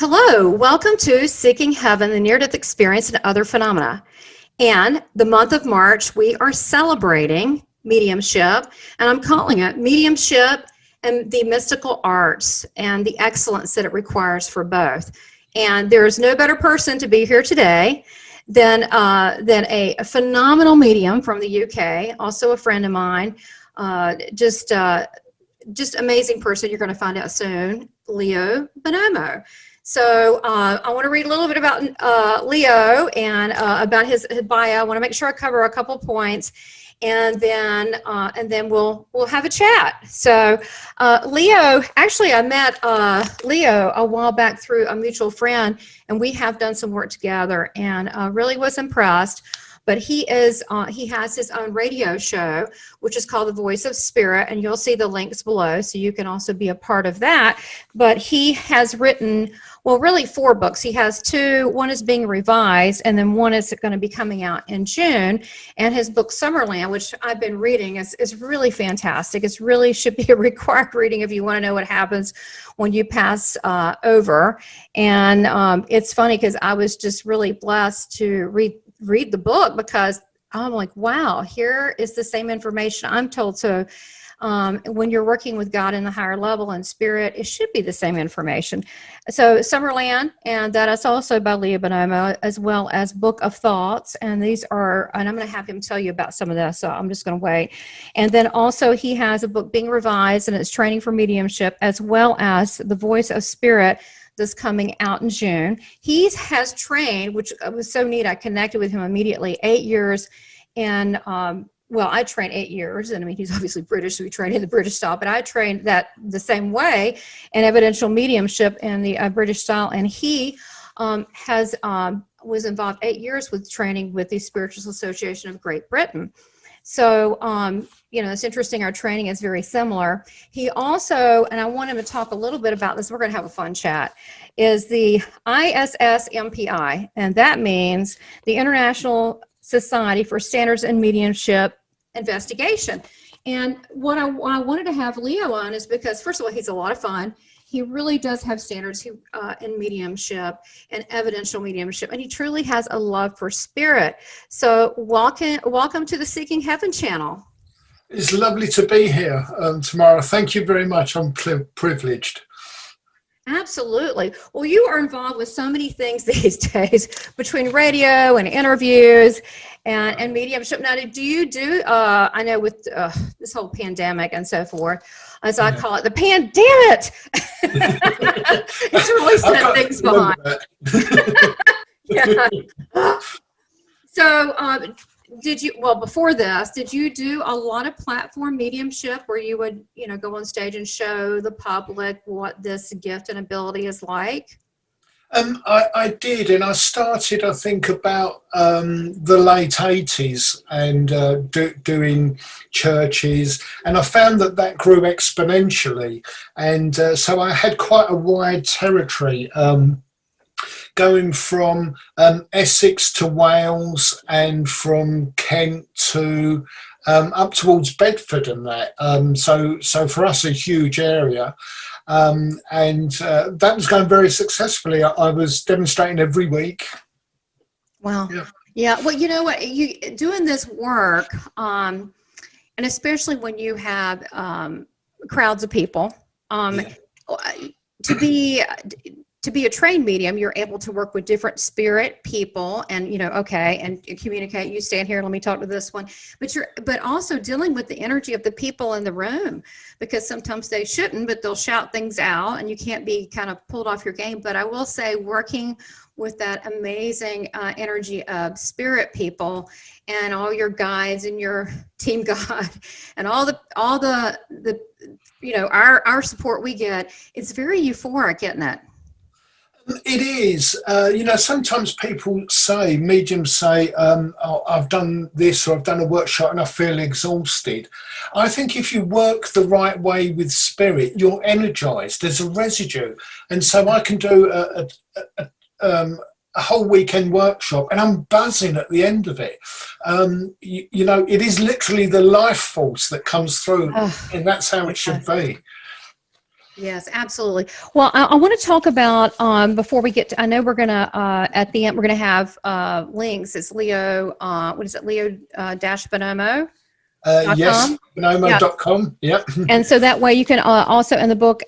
Hello, welcome to Seeking Heaven, the Near-Death Experience and Other Phenomena. And the month of March, we are celebrating mediumship, and I'm calling it mediumship and the mystical arts and the excellence that it requires for both. And there is no better person to be here today than a phenomenal medium from the UK, also a friend of mine, just amazing person. You're going to find out soon, Leo Bonomo. So I want to read a little bit about Leo and about his bio. I want to make sure I cover a couple points, and then we'll have a chat. So Leo, actually, I met Leo a while back through a mutual friend, and we have done some work together, and really was impressed. But he has his own radio show, which is called The Voice of Spirit, and you'll see the links below, so you can also be a part of that. But he has written, well, really 4 books. He has 2. One is being revised, and then one is going to be coming out in June. And his book, Summerland, which I've been reading, is really fantastic. It really should be a required reading if you want to know what happens when you pass over. And it's funny because I was just really blessed to read the book, because I'm like, wow, here is the same information I'm told. So when you're working with God in the higher level and spirit, it should be the same information. So Summerland, and that is also by Leo Bonomo, as well as Book of Thoughts. And these are, and I'm going to have him tell you about some of this, so I'm just going to wait. And then also he has a book being revised, and it's Training for Mediumship, as well as The Voice of Spirit, that's coming out in June. He has trained, which was so neat, I connected with him immediately, 8 years. And well, I trained 8 years, and I mean, he's obviously British, so he trained in the British style, but I trained that the same way in evidential mediumship in the British style. And he was involved 8 years with training with the Spiritual Association of Great Britain. So, you know, it's interesting. Our training is very similar. He also, and I want him to talk a little bit about this, we're going to have a fun chat, is the ISSMPI, and that means the International Society for Standards in Mediumship Investigation. And what I wanted to have Leo on is because, first of all, he's a lot of fun. He really does have standards in mediumship and evidential mediumship, and he truly has a love for spirit. So welcome to the Seeking Heaven channel. It's lovely to be here, Tamara. Thank you very much. I'm privileged. Absolutely. Well, you are involved with so many things these days, between radio and interviews and mediumship. Now, do you do, I know with this whole pandemic and so forth, as I call it, the pandemic. It's really set things behind. Yeah. So, before this, did you do a lot of platform mediumship where you would, go on stage and show the public what this gift and ability is like? I did, and I started, I think, about the late 80s and doing churches, and I found that grew exponentially. And so I had quite a wide territory, going from Essex to Wales, and from Kent to up towards Bedford and that. So for us, a huge area. And that was going very successfully. I was demonstrating every week. Wow. Yeah. Well, you know what? You doing this work, and especially when you have crowds of people, to be a trained medium, you're able to work with different spirit people and, and communicate. You stand here, let me talk to this one. But also dealing with the energy of the people in the room, because sometimes they shouldn't, but they'll shout things out and you can't be kind of pulled off your game. But I will say, working with that amazing energy of spirit people and all your guides and your team God and all the our support we get, it's very euphoric, isn't it? It is. Sometimes people say, mediums say, I've done this or I've done a workshop and I feel exhausted. I think if you work the right way with spirit, you're energized. There's a residue. And so I can do a whole weekend workshop and I'm buzzing at the end of it. It is literally the life force that comes through, and that's how it should be. Yes, absolutely. Well, I want to talk about before we get to, I know we're going to, at the end, we're going to have links. It's Leo, what is it? Leo dash Bonomo. Yes, .com. Yeah. bonomo.com. Yep. And so that way you can also in the book,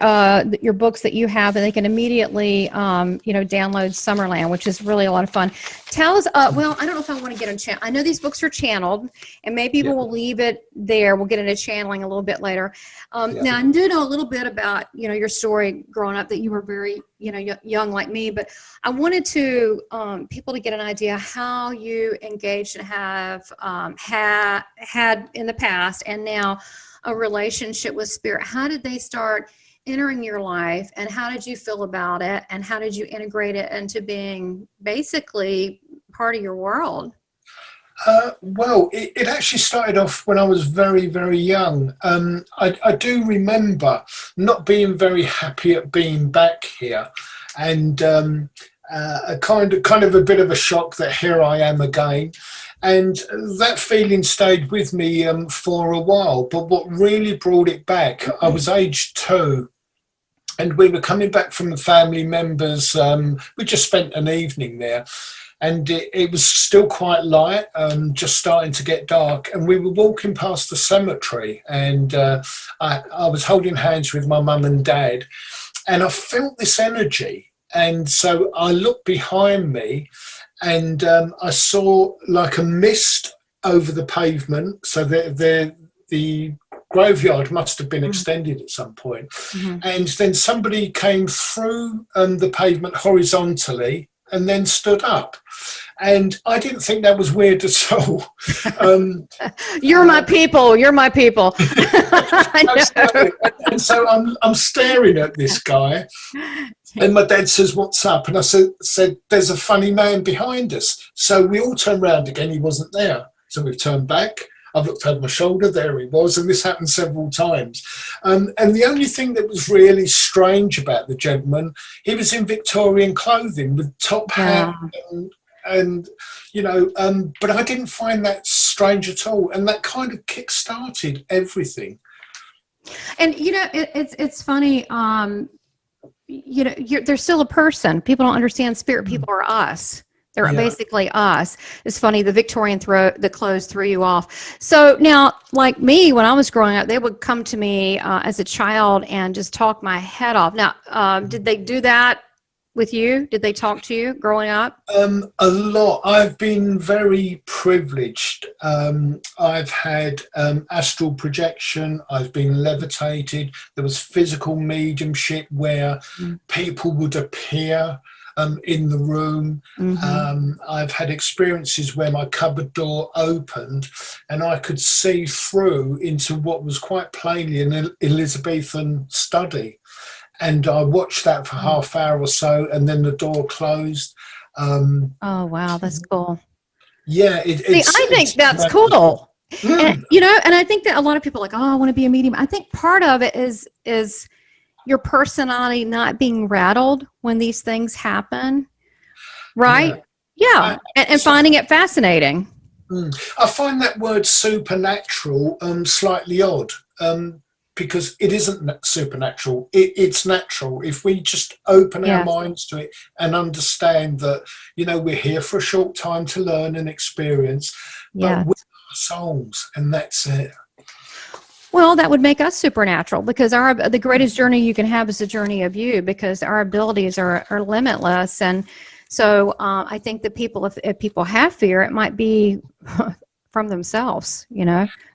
your books that you have, and they can immediately, download Summerland, which is really a lot of fun. Tell us, well, I don't know if I want to get on channel. I know these books are channeled, and maybe Yep. we'll leave it there. We'll get into channeling a little bit later. Yep. Now, I do know a little bit about, your story growing up, that you were very, young like me, but I wanted to people to get an idea how you engaged and have had in the past and now a relationship with spirit. How did they start entering your life, and how did you feel about it, and how did you integrate it into being basically part of your world? Well, it actually started off when I was very, very young. I do remember not being very happy at being back here, and a kind of a bit of a shock that here I am again. And that feeling stayed with me for a while. But what really brought it back, I was age 2, and we were coming back from the family members. We just spent an evening there, and it was still quite light, just starting to get dark. And we were walking past the cemetery, and I was holding hands with my mum and dad, and I felt this energy. And so I looked behind me, and I saw like a mist over the pavement. So the graveyard must have been extended at some point. Mm-hmm. And then somebody came through the pavement horizontally and then stood up. And I didn't think that was weird at all. You're my people. You're my people. And so I'm staring at this guy, and my dad says, "What's up?" And I said, "There's a funny man behind us." So we all turned around again. He wasn't there. So we've turned back. I've looked over my shoulder. There he was. And this happened several times. And the only thing that was really strange about the gentleman, he was in Victorian clothing with top hat and but I didn't find that strange at all. And that kind of kick-started everything. And, it's funny. There's still a person. People don't understand spirit people are us. They're basically us. It's funny, the Victorian the clothes threw you off. So now, like me, when I was growing up, they would come to me as a child and just talk my head off. Now, did they do that with you? Did they talk to you growing up? A lot. I've been very privileged. I've had astral projection. I've been levitated. There was physical mediumship where people would appear in the room. I've had experiences where my cupboard door opened and I could see through into what was quite plainly an Elizabethan study. And I watched that for half hour or so, and then the door closed. Oh, wow, that's cool. Yeah, I think that's cool. And, and I think that a lot of people are like, oh, I want to be a medium. I think part of it is your personality not being rattled when these things happen, right? Yeah, and finding it fascinating. I find that word supernatural slightly odd. Because it isn't supernatural, it's natural. If we just open our minds to it and understand that, we're here for a short time to learn and experience, but with our souls, and that's it. Well, that would make us supernatural, because the greatest journey you can have is the journey of you, because our abilities are limitless. And so I think that if people have fear, it might be from themselves,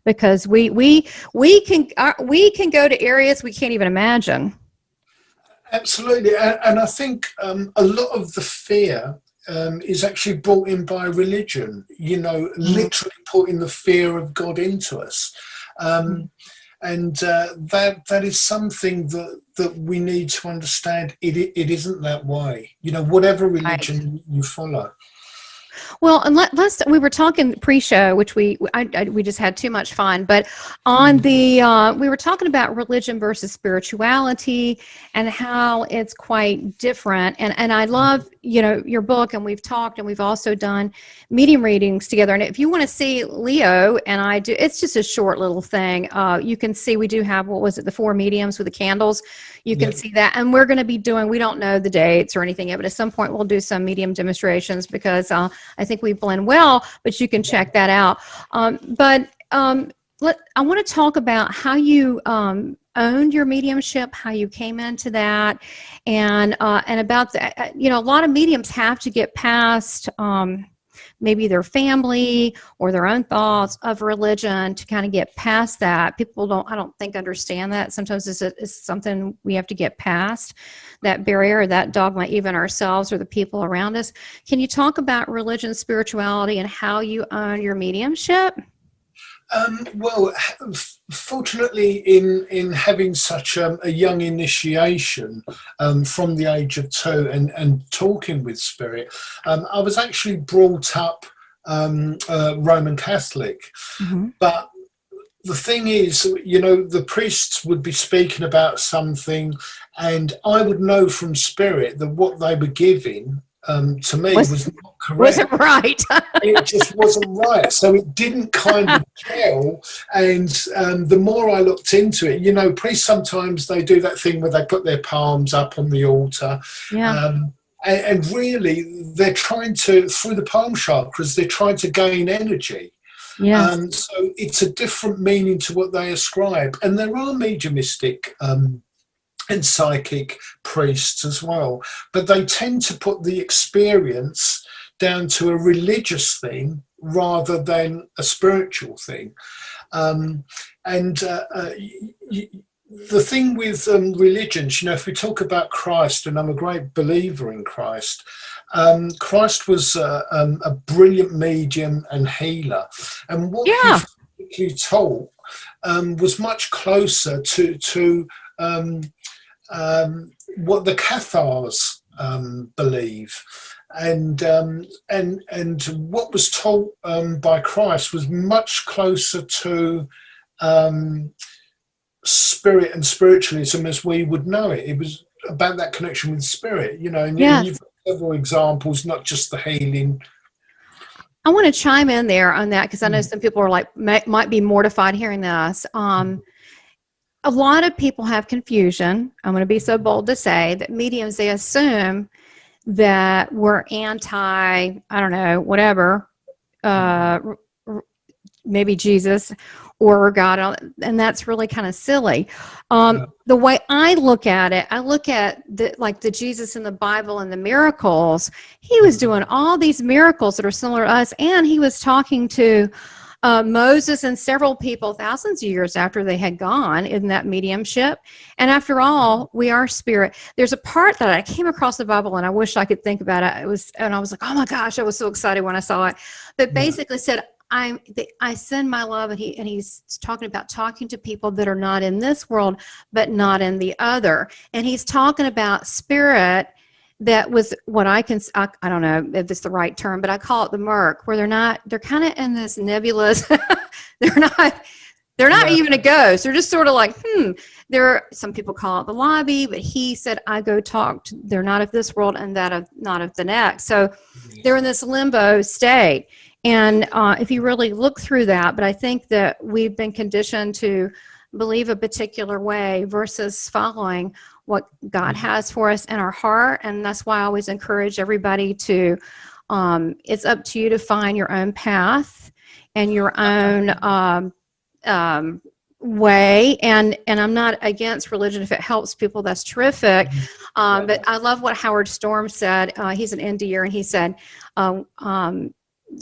because we can go to areas we can't even imagine. Absolutely. And I think a lot of the fear is actually brought in by religion, literally putting the fear of God into us. And that is something that we need to understand. It isn't that way, whatever religion you follow. Well, and we were talking pre-show, which we just had too much fun, but on the we were talking about religion versus spirituality and how it's quite different. And I love, your book, and we've talked, and we've also done medium readings together. And if you want to see Leo and I do, it's just a short little thing. You can see we do have, what was it, the 4 mediums with the candles. You can see that. And we're going to be doing, we don't know the dates or anything yet, but at some point we'll do some medium demonstrations because I think we blend well, but you can check that out. I want to talk about how you owned your mediumship, how you came into that, and about the, a lot of mediums have to get past maybe their family or their own thoughts of religion to kind of get past that. People I don't think understand that. Sometimes it's something we have to get past, that barrier or that dogma, even ourselves or the people around us. Can you talk about religion, spirituality, and how you own your mediumship? Well, fortunately, in having such a young initiation from the age of 2 and talking with spirit, I was actually brought up Roman Catholic. But the thing is, the priests would be speaking about something, and I would know from spirit that what they were giving to me was not correct. Wasn't right. It just wasn't right. So it didn't kind of gel. And the more I looked into it, priests sometimes they do that thing where they put their palms up on the altar. Yeah. And really, they're trying to, through the palm chakras, they're trying to gain energy. Yeah. So it's a different meaning to what they ascribe. And there are mediumistic and psychic priests as well, but they tend to put the experience down to a religious thing rather than a spiritual thing. The thing with religions, if we talk about Christ, and I'm a great believer in Christ, Christ was a brilliant medium and healer, and what he taught was much closer to what the Cathars believe, and what was taught by Christ was much closer to spirit and spiritualism as we would know it. It was about that connection with spirit, and you've got several examples, not just the healing. I want to chime in there on that because I know some people are like might be mortified hearing this. A lot of people have confusion. I'm going to be so bold to say that mediums, they assume that we're anti, I don't know, whatever, maybe Jesus or God, and that's really kind of silly. The way I look at it, I look at the Jesus in the Bible and the miracles. He was doing all these miracles that are similar to us, and he was talking to Moses and several people thousands of years after they had gone in that mediumship. And after all, we are spirit. There's a part that I came across the Bible, and I wish I could think about it. And I was like, oh my gosh, I was so excited when I saw it. But basically said, I send my love, and he's talking about talking to people that are not in this world, but not in the other. And he's talking about spirit that was what I don't know if it's the right term, but I call it the murk, where they're kind of in this nebulous, they're not even a ghost. They're just sort of like, some people call it the lobby, but he said, I go talk to, they're not of this world and not of the next. So they're in this limbo state. And if you really look through that, but I think that we've been conditioned to believe a particular way versus following what God has for us in our heart. And that's why I always encourage everybody to, it's up to you to find your own path and your own way. And I'm not against religion. If it helps people, that's terrific. But I love what Howard Storm said. He's an NDer, and he said,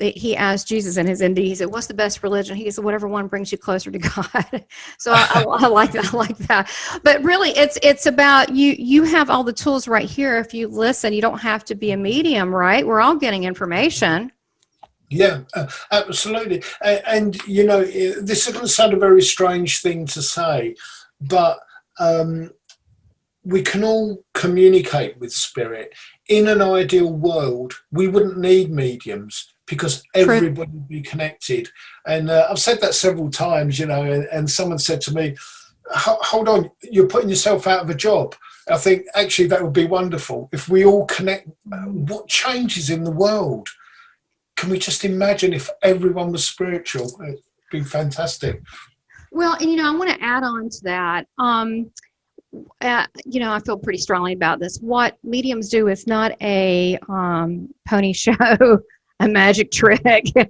he asked Jesus in his ND, he said, what's the best religion? He said, whatever one brings you closer to God. So I like that. I like that. But really, it's about you have all the tools right here. If you listen, you don't have to be a medium, right? We're all getting information. Yeah, absolutely. And, this is going to sound a very strange thing to say, but we can all communicate with spirit. in an ideal world, we wouldn't need mediums because True. everybody would be connected. And I've said that several times, you know, and someone said to me, hold on, you're putting yourself out of a job. I think actually that would be wonderful if we all connect. What changes in the world? Can we just imagine if everyone was spiritual? It'd be fantastic. Well, and I want to add on to that. I feel pretty strongly about this. What mediums do is not a pony show, a magic trick. Yeah.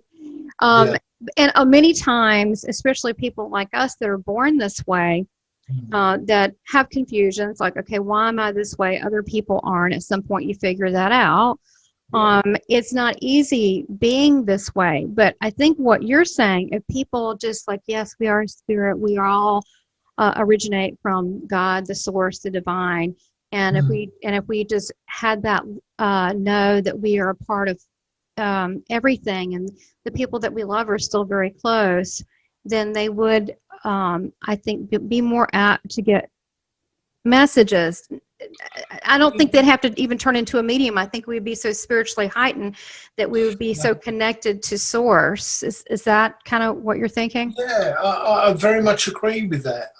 And many times, especially people like us that are born this way, that have confusions like, okay, why am I this way? Other people aren't. At some point, you figure that out. It's not easy being this way. But I think what you're saying, if people just like, yes, we are spirit, we are all originate from God, the source, the divine. And if we just had that know that we are a part of everything, and the people that we love are still very close, then they would, I think, be more apt to get messages. I don't think they'd have to even turn into a medium. I think we'd be so spiritually heightened that we would be so connected to source. Is that kind of what you're thinking? Yeah, I very much agree with that.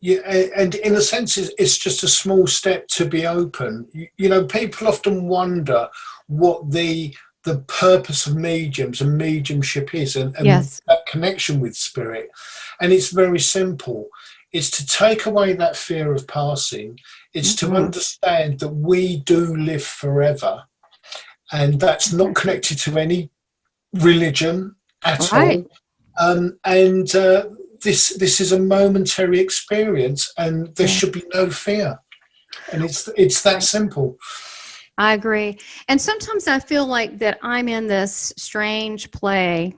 Yeah, and in a sense, it's just a small step to be open. You know, people often wonder what the purpose of mediums and mediumship is, and Yes. that connection with spirit. And it's very simple. It's to take away that fear of passing. It's to understand that we do live forever, and that's not connected to any religion at all. This is a momentary experience, and there should be no fear. And it's that simple. I agree. And sometimes I feel like that I'm in this strange play,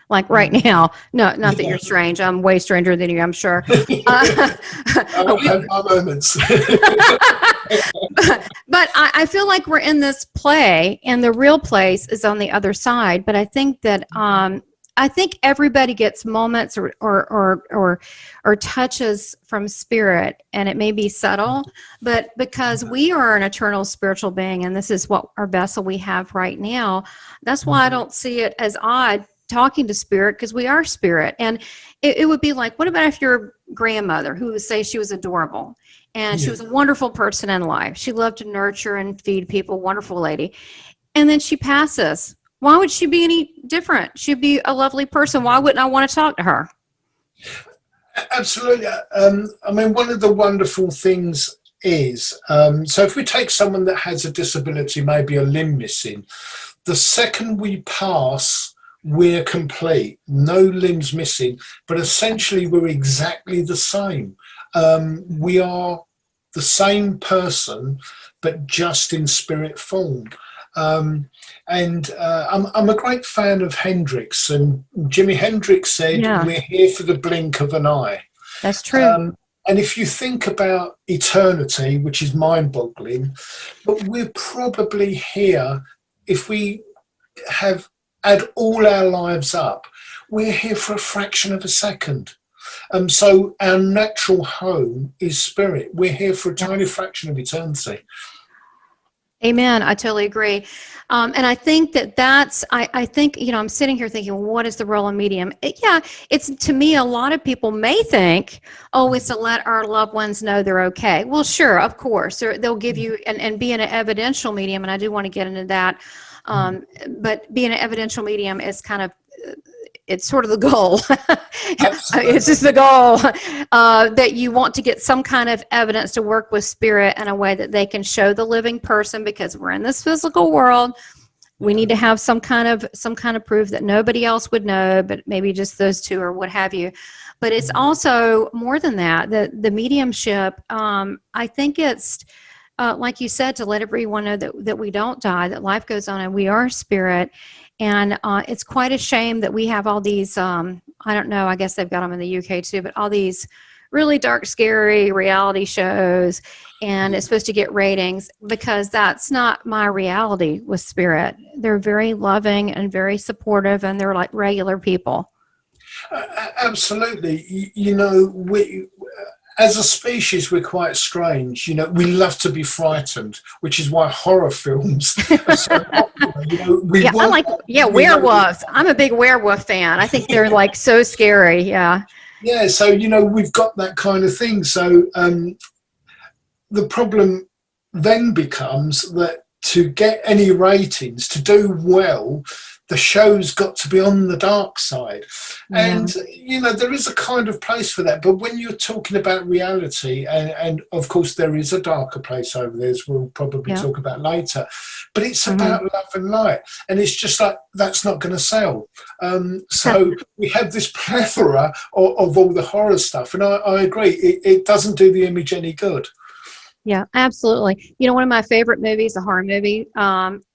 like right now. No, not that you're strange. I'm way stranger than you, I'm sure. I have my moments. But I feel like we're in this play, and the real place is on the other side. But I think that I think everybody gets moments or touches from spirit, and it may be subtle, but because we are an eternal spiritual being, and this is what our vessel we have right now, that's why I don't see it as odd talking to spirit, because we are spirit. And it would be like, what about if your grandmother, who would say she was adorable, and she was a wonderful person in life, she loved to nurture and feed people, wonderful lady, and then she passes. Why would she be any different? She'd be a lovely person. Why wouldn't I want to talk to her? Absolutely. I mean, one of the wonderful things is, so if we take someone that has a disability, maybe a limb missing, the second we pass, we're complete. No limbs missing, but essentially we're exactly the same. We are the same person, but just in spirit form. I'm a great fan of Hendrix, and Jimi Hendrix said, we're here for the blink of an eye. That's true. And if you think about eternity, which is mind-boggling, but we're probably here, if we add all our lives up, we're here for a fraction of a second. So our natural home is spirit. We're here for a tiny fraction of eternity. Amen. I totally agree. And I think I think, I'm sitting here thinking, what is the role of medium? It's, to me, a lot of people may think, it's to let our loved ones know they're okay. Well, sure, of course. They'll give you, and being an evidential medium, and I do want to get into that, but being an evidential medium is kind of, it's sort of the goal. It's just the goal that you want to get some kind of evidence to work with spirit in a way that they can show the living person, because we're in this physical world. We need to have some kind of proof that nobody else would know, but maybe just those two or what have you. But it's also more than that. The mediumship, I think it's, like you said, to let everyone know that we don't die, that life goes on, and we are spirit. And it's quite a shame that we have all these, I don't know, I guess they've got them in the UK too, but all these really dark, scary reality shows, and it's supposed to get ratings, because that's not my reality with spirit. They're very loving and very supportive, and they're like regular people. Absolutely. as a species, we're quite strange. We love to be frightened, which is why horror films are so popular. We Yeah, I want like, that, yeah, we know werewolves. I'm a big werewolf fan. I think they're like so scary. Yeah. yeah, so we've got that kind of thing. So the problem then becomes that to get any ratings, to do well, the show's got to be on the dark side. Yeah. And, there is a kind of place for that. But when you're talking about reality, and of course there is a darker place over there, as we'll probably Yeah. talk about later, but it's Mhm. about love and light. And it's just like, that's not going to sell. So we have this plethora of all the horror stuff. And I agree, it doesn't do the image any good. Yeah, absolutely. One of my favorite movies, a horror movie.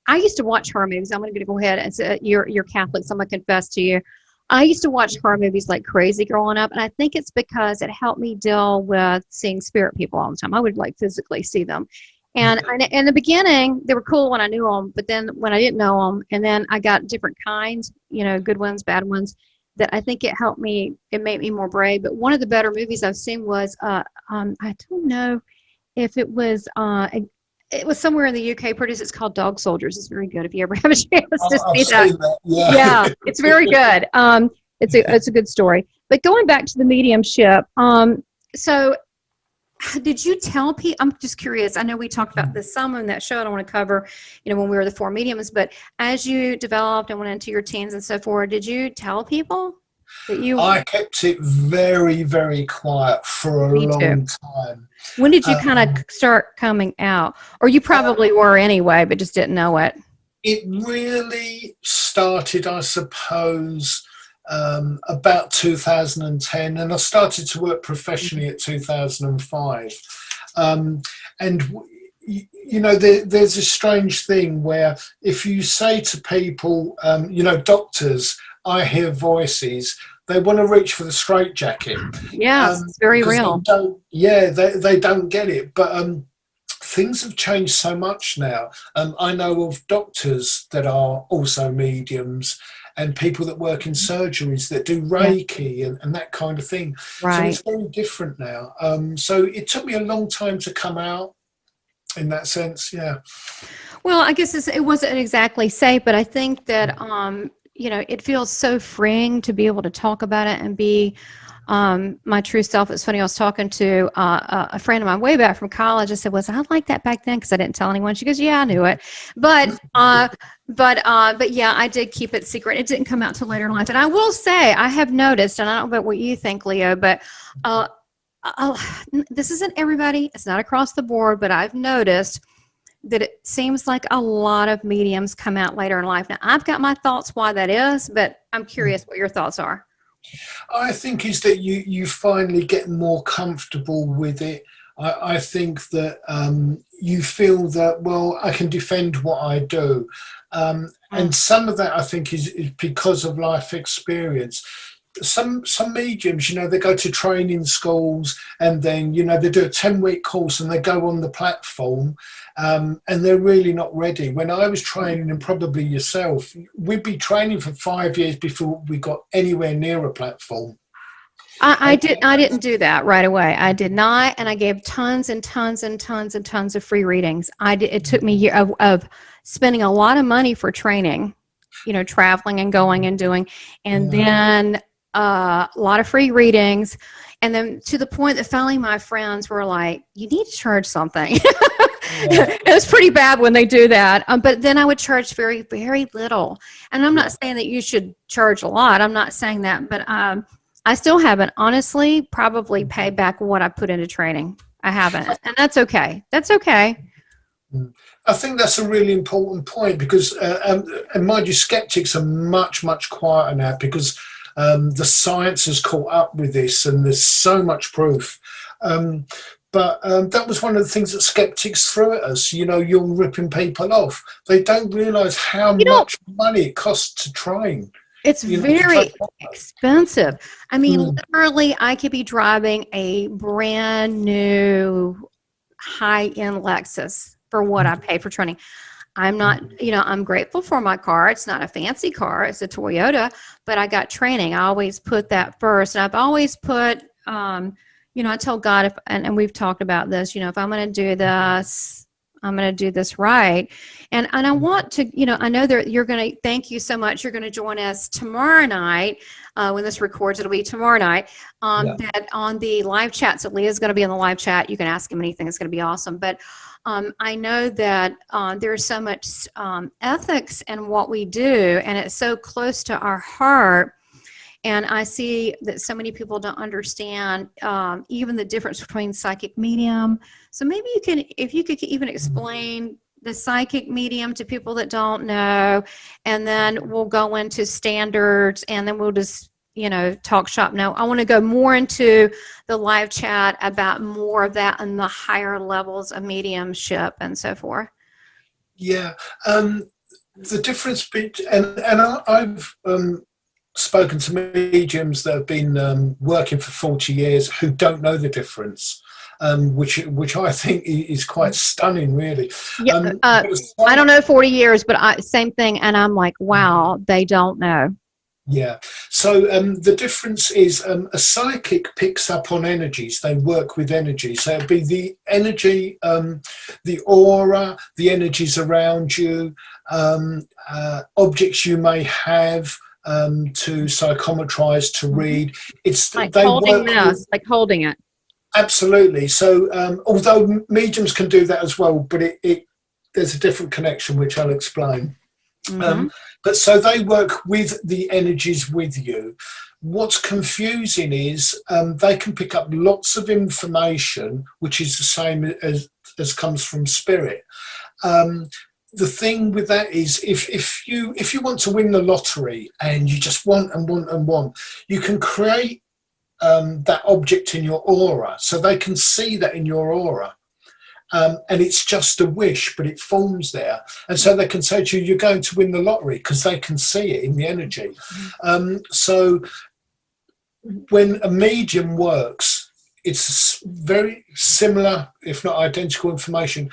I used to watch horror movies. I'm going to go ahead and say you're Catholic, so I'm going to confess to you. I used to watch horror movies like crazy growing up, and I think it's because it helped me deal with seeing spirit people all the time. I would like physically see them, and in the beginning they were cool when I knew them, but then when I didn't know them, and then I got different kinds, good ones, bad ones. That I think it helped me. It made me more brave. But one of the better movies I've seen was I don't know if it was somewhere in the UK produced. It's called Dog Soldiers. It's very good if you ever have a chance to I've see that. seen that, yeah. Yeah, it's very good. It's a good story. But going back to the mediumship, so did you tell people? I'm just curious. I know we talked about this some in that show. I don't want to cover, when we were the 4 mediums. But as you developed and went into your teens and so forth, did you tell people that you? I kept it very, very quiet for a Me too. long time. When did you kind of start coming out? Or you probably were anyway, but just didn't know it. It really started, I suppose, about 2010, and I started to work professionally at 2005. There's a strange thing where if you say to people, doctors, I hear voices, they want to reach for the straitjacket. Yes, it's very real. They don't get it. But things have changed so much now. I know of doctors that are also mediums and people that work in surgeries that do Reiki and that kind of thing. Right. So it's very different now. So it took me a long time to come out in that sense, yeah. Well, I guess it wasn't exactly safe, but I think that, it feels so freeing to be able to talk about it and be my true self. It's funny, I was talking to a friend of mine way back from college. I said, was I like that back then? Because I didn't tell anyone. She goes, yeah, I knew it. But yeah, I did keep it secret. It didn't come out till later in life. And I will say, I have noticed, and I don't know about what you think, Leo, but this isn't everybody. It's not across the board, but I've noticed that it seems like a lot of mediums come out later in life. Now, I've got my thoughts why that is, but I'm curious what your thoughts are. I think is that you finally get more comfortable with it. I think that you feel that, well, I can defend what I do. And some of that, I think, is because of life experience. Some mediums, they go to training schools and then, they do a 10-week course and they go on the platform and they're really not ready. When I was training, and probably yourself, we'd be training for 5 years before we got anywhere near a platform. I didn't do that right away. I did not, and I gave tons and tons and tons and tons of free readings. It took me a year of spending a lot of money for training, traveling and going and doing, and then a lot of free readings, and then to the point that finally my friends were like, you need to charge something. It was pretty bad when they do that, but then I would charge very, very little. And I'm not saying that you should charge a lot. I'm not saying that, but I still haven't honestly probably paid back what I put into training. I haven't, and that's okay. That's okay. I think that's a really important point because, and mind you, skeptics are much, much quieter now because the science has caught up with this and there's so much proof. But that was one of the things that skeptics threw at us. You're ripping people off. They don't realise how much money it costs to train. It's very expensive. I mean, literally, I could be driving a brand new high-end Lexus for what I paid for training. I'm not, I'm grateful for my car. It's not a fancy car. It's a Toyota, but I got training. I always put that first. And I've always put, I told God, and we've talked about this, if I'm going to do this, I'm going to do this right. And I want to, I know that you're going to, thank you so much. You're going to join us tomorrow night. When this records, it'll be tomorrow night. Yeah. That on the live chat. So Leah's going to be in the live chat. You can ask him anything. It's going to be awesome. But I know that there's so much ethics in what we do, and it's so close to our heart. And I see that so many people don't understand even the difference between psychic medium. So maybe if you could even explain the psychic medium to people that don't know, and then we'll go into standards, and then we'll just, talk shop. Now, I want to go more into the live chat about more of that and the higher levels of mediumship and so forth. Yeah. The difference between, I've spoken to mediums that have been working for 40 years who don't know the difference, which I think is quite stunning, really. Yeah, I don't know 40 years, but same thing, and I'm like, wow, they don't know. Yeah. So the difference is a psychic picks up on energies. They work with energy. So it'd be the energy, the aura, the energies around you, objects you may have, to psychometrize, to read. It's like they holding work this, like holding it. Absolutely. So although mediums can do that as well, but there's a different connection which I'll explain. Mm-hmm. But so they work with the energies with you. What's confusing is they can pick up lots of information which is the same as comes from spirit. The thing with that is if you want to win the lottery and you just want and want and want, you can create that object in your aura, so they can see that in your aura. And it's just a wish, but it forms there. And so they can say to you, you're going to win the lottery, because they can see it in the energy. So when a medium works, it's very similar, if not identical information.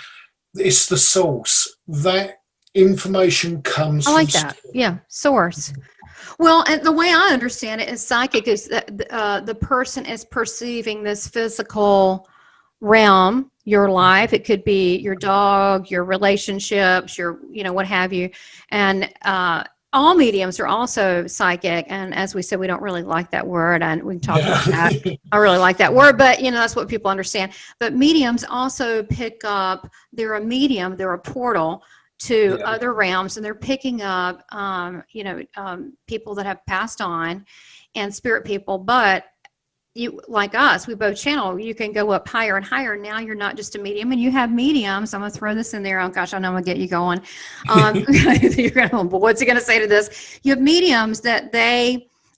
It's the source. That information comes from... I like that. Yeah, source. Well, and the way I understand it is psychic is that the person is perceiving this physical realm, your life. It could be your dog, your relationships, your, what have you. And all mediums are also psychic. And as we said, we don't really like that word, and we can talk about that. I really like that word, but that's what people understand. But mediums also pick up, they're a medium, they're a portal to other realms, and they're picking up, people that have passed on and spirit people. But you, like us, we both channel, you can go up higher and higher. Now you're not just a medium, and you have mediums. I'm going to throw this in there. Oh gosh, I know I'm going to get you going. You're going, but what's he going to say to this? You have mediums that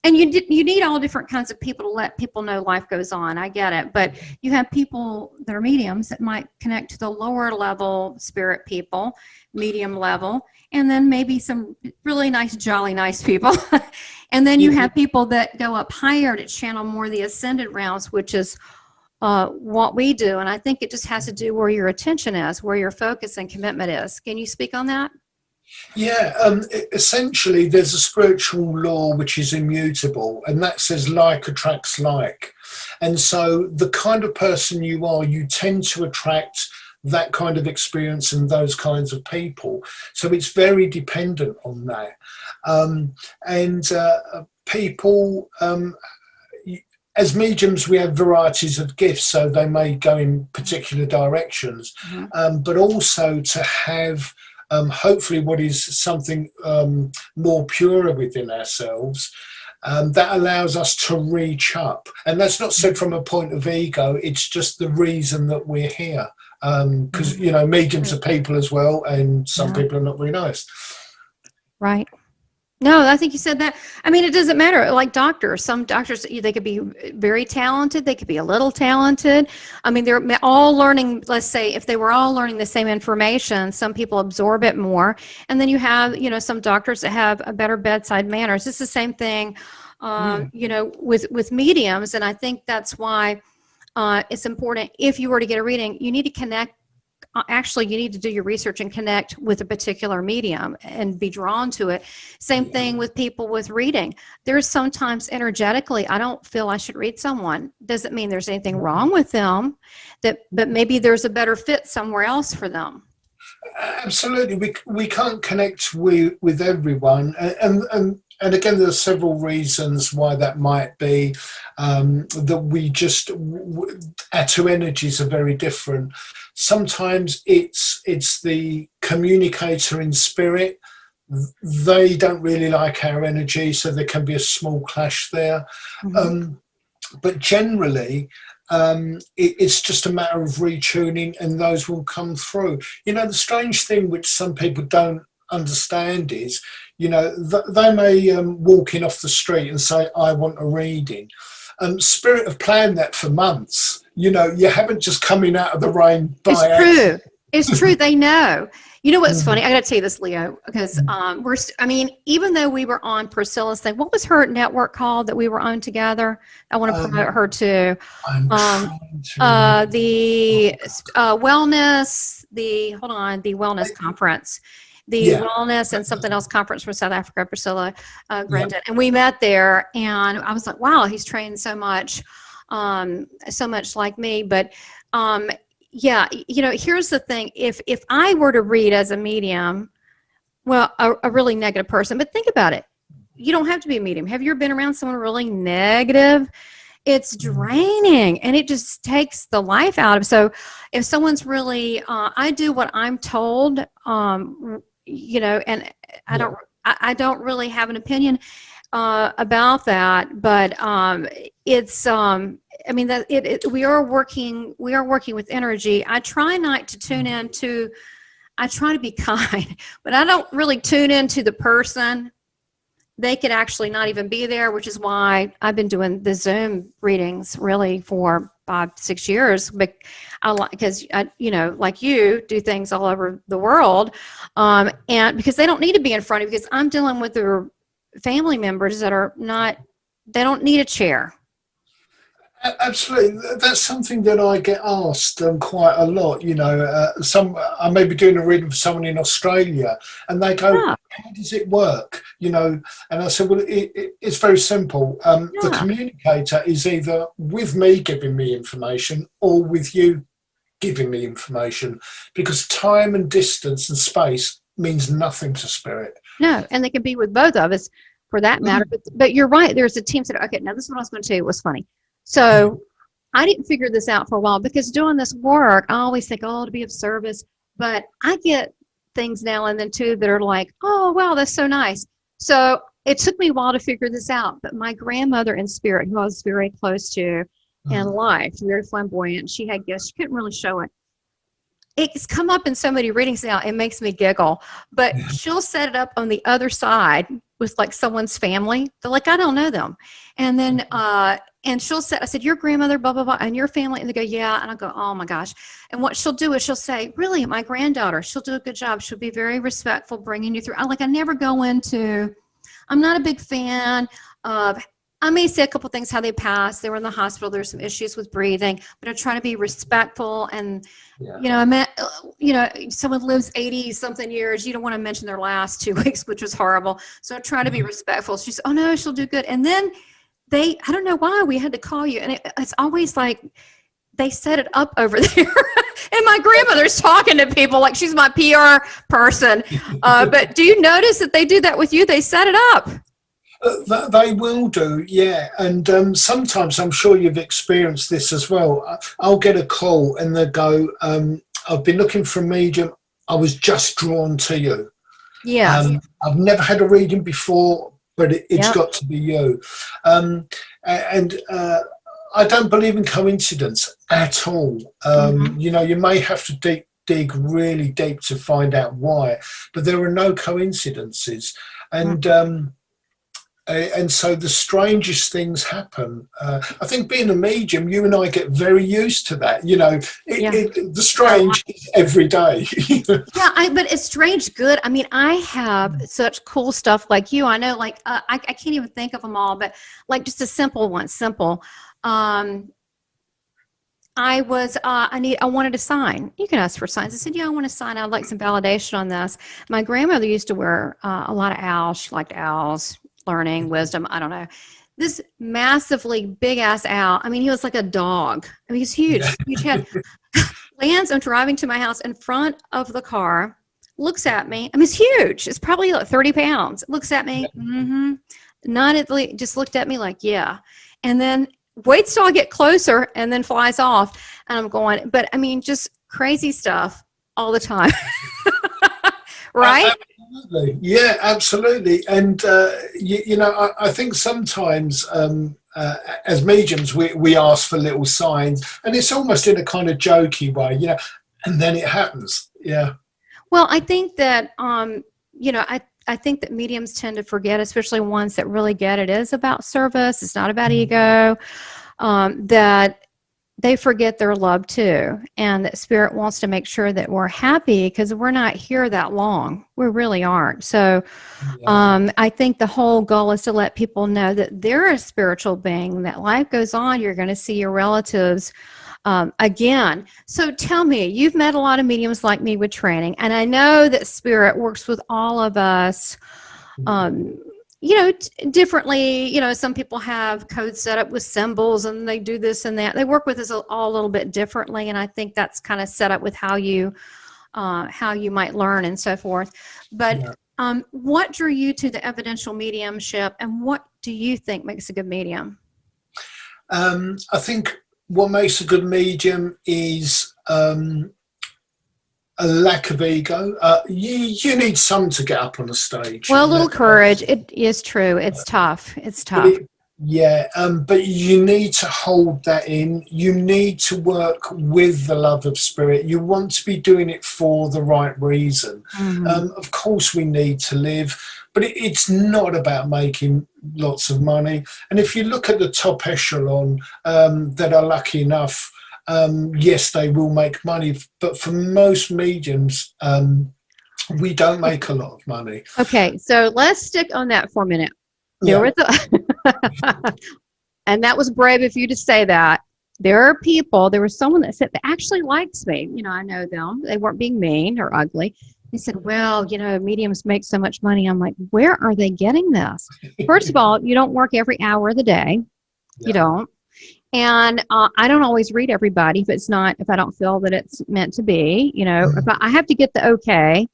and you need all different kinds of people to let people know life goes on. I get it. But you have people that are mediums that might connect to the lower level spirit people, medium level, and then maybe some really nice, jolly, nice people. And then you have people that go up higher to channel more the ascended realms, which is what we do. And I think it just has to do where your attention is, where your focus and commitment is. Can you speak on that? Yeah, essentially there's a spiritual law which is immutable, and that says like attracts like. And so the kind of person you are, you tend to attract that kind of experience and those kinds of people. So it's very dependent on that. People, as mediums, we have varieties of gifts, so they may go in particular directions, but also to have hopefully what is something more pure within ourselves, that allows us to reach up. And that's not said from a point of ego, it's just the reason that we're here. Because, mediums are people as well, and some people are not very nice. Right. No, I think you said that. I mean, it doesn't matter. Like doctors, some doctors, they could be very talented. They could be a little talented. I mean, they're all learning, let's say, if they were all learning the same information, some people absorb it more. And then you have, some doctors that have a better bedside manners. It's the same thing, with mediums. And I think that's why it's important, if you were to get a reading, you need to connect actually you need to do your research and connect with a particular medium and be drawn to it. Same thing with people with reading. There's sometimes energetically, I don't feel I should read someone. Doesn't mean there's anything wrong with them, but maybe there's a better fit somewhere else for them. Absolutely, we can't connect with everyone, and again, there's several reasons why that might be. That we just our two energies are very different. Sometimes it's the communicator in spirit. They don't really like our energy, so there can be a small clash there. But generally, it's just a matter of retuning, and those will come through. The strange thing which some people don't understand is, they may walk in off the street and say, I want a reading. Spirit have planned that for months. You haven't just come in out of the rain by accident. It's true. They know. You know what's funny? I got to tell you this, Leo, because even though we were on Priscilla's thing, what was her network called that we were on together? I want to promote her too. The wellness, the wellness conference, the wellness and something else conference from South Africa, Priscilla Grandin. And we met there, and I was like, wow, he's trained so much like me. But here's the thing. If I were to read as a medium, well, a really negative person, but think about it. You don't have to be a medium. Have you ever been around someone really negative? It's draining, and it just takes the life out of. So if someone's really, I do what I'm told, and I don't really have an opinion about that, but it's we are working with energy. I try not to tune into, I try to be kind, but I don't really tune into the person. They could actually not even be there, which is why I've been doing the Zoom readings really for 5-6 years. But because like you do things all over the world, and because they don't need to be in front of you, because I'm dealing with their family members that are not, they don't need a chair. Absolutely, that's something that I get asked quite a lot. I may be doing a reading for someone in Australia, and they go, "How does it work?" And I said, "Well, it's very simple. The communicator is either with me giving me information, or with you giving me information, because time and distance and space means nothing to spirit." No, and they can be with both of us, for that matter. But you're right. There's a team that, okay, now this is what I was going to tell you. It was funny. So I didn't figure this out for a while, because doing this work, I always think, to be of service. But I get things now and then too that are like, oh, wow, that's so nice. So it took me a while to figure this out. But my grandmother in spirit, who I was very close to in life, very flamboyant, she had gifts. She couldn't really show it. It's come up in so many readings now, it makes me giggle. But she'll set it up on the other side with like someone's family. They're like, I don't know them. And then, and she'll say, I said, your grandmother, blah, blah, blah, and your family. And they go, yeah. And I go, oh my gosh. And what she'll do is she'll say, really, my granddaughter, she'll do a good job. She'll be very respectful, bringing you through. I never go into, I'm not a big fan of, I may say a couple things, how they passed. They were in the hospital. There's some issues with breathing, but I try to be respectful. And, I met, someone lives 80 something years. You don't want to mention their last 2 weeks, which was horrible. So I try to be respectful. She said, oh no, she'll do good. And then I don't know why we had to call you. And it's always like they set it up over there. And my grandmother's talking to people like she's my PR person. But do you notice that they do that with you? They set it up. They will do, yeah. And sometimes, I'm sure you've experienced this as well. I'll get a call and they'll go, I've been looking for a medium. I was just drawn to you. Yeah. I've never had a reading before, but it's got to be you. And I don't believe in coincidence at all. You may have to dig really deep to find out why, but there are no coincidences. And so the strangest things happen. I think being a medium, you and I get very used to that. The strange is every day. But it's strange good. I mean, I have such cool stuff like you. I know, like, I can't even think of them all, but like just a simple one. I was, I wanted to sign. You can ask for signs. I said, yeah, I want to sign. I'd like some validation on this. My grandmother used to wear a lot of owls. She liked owls, learning, wisdom. I don't know. This massively big ass owl. I mean, he was like a dog. I mean, he's Yeah. huge, huge head. Lands. I'm driving to my house in front of the car. Looks at me. I mean, it's huge. It's probably like 30 pounds. Looks at me. Mm-hmm. Nodded. Just looked at me like, yeah. And then waits till I get closer and then flies off. And I'm going, but I mean, just crazy stuff all the time. Right? Absolutely. Yeah, absolutely. And, I think sometimes as mediums, we ask for little signs, and it's almost in a kind of jokey way, and then it happens. Yeah. Well, I think that, I think that mediums tend to forget, especially ones that really get it is about service. It's not about ego. That they forget their love too, and that spirit wants to make sure that we're happy because we're not here that long. We really aren't. So I think the whole goal is to let people know that they're a spiritual being, that life goes on. You're going to see your relatives again. So tell me, you've met a lot of mediums like me with training, and I know that spirit works with all of us differently. Some people have codes set up with symbols and they do this and that. They work with us all a little bit differently. And I think that's kind of set up with how you might learn and so forth. But what drew you to the evidential mediumship, and what do you think makes a good medium? I think what makes a good medium is a lack of ego. You need some to get up on the stage. Well, a little courage. It is true. It's tough. It's tough. But you need to hold that in. You need to work with the love of spirit. You want to be doing it for the right reason. Of course, we need to live, but it's not about making lots of money. And if you look at the top echelon that are lucky enough, yes, they will make money, but for most mediums, we don't make a lot of money. Okay, so let's stick on that for a minute. There was and that was brave of you to say that. There was someone that said that actually likes me. I know them. They weren't being mean or ugly. They said, well, mediums make so much money. I'm like, where are they getting this? First of all, you don't work every hour of the day. You don't. And I don't always read everybody if I don't feel that it's meant to be, if I have to get the okay.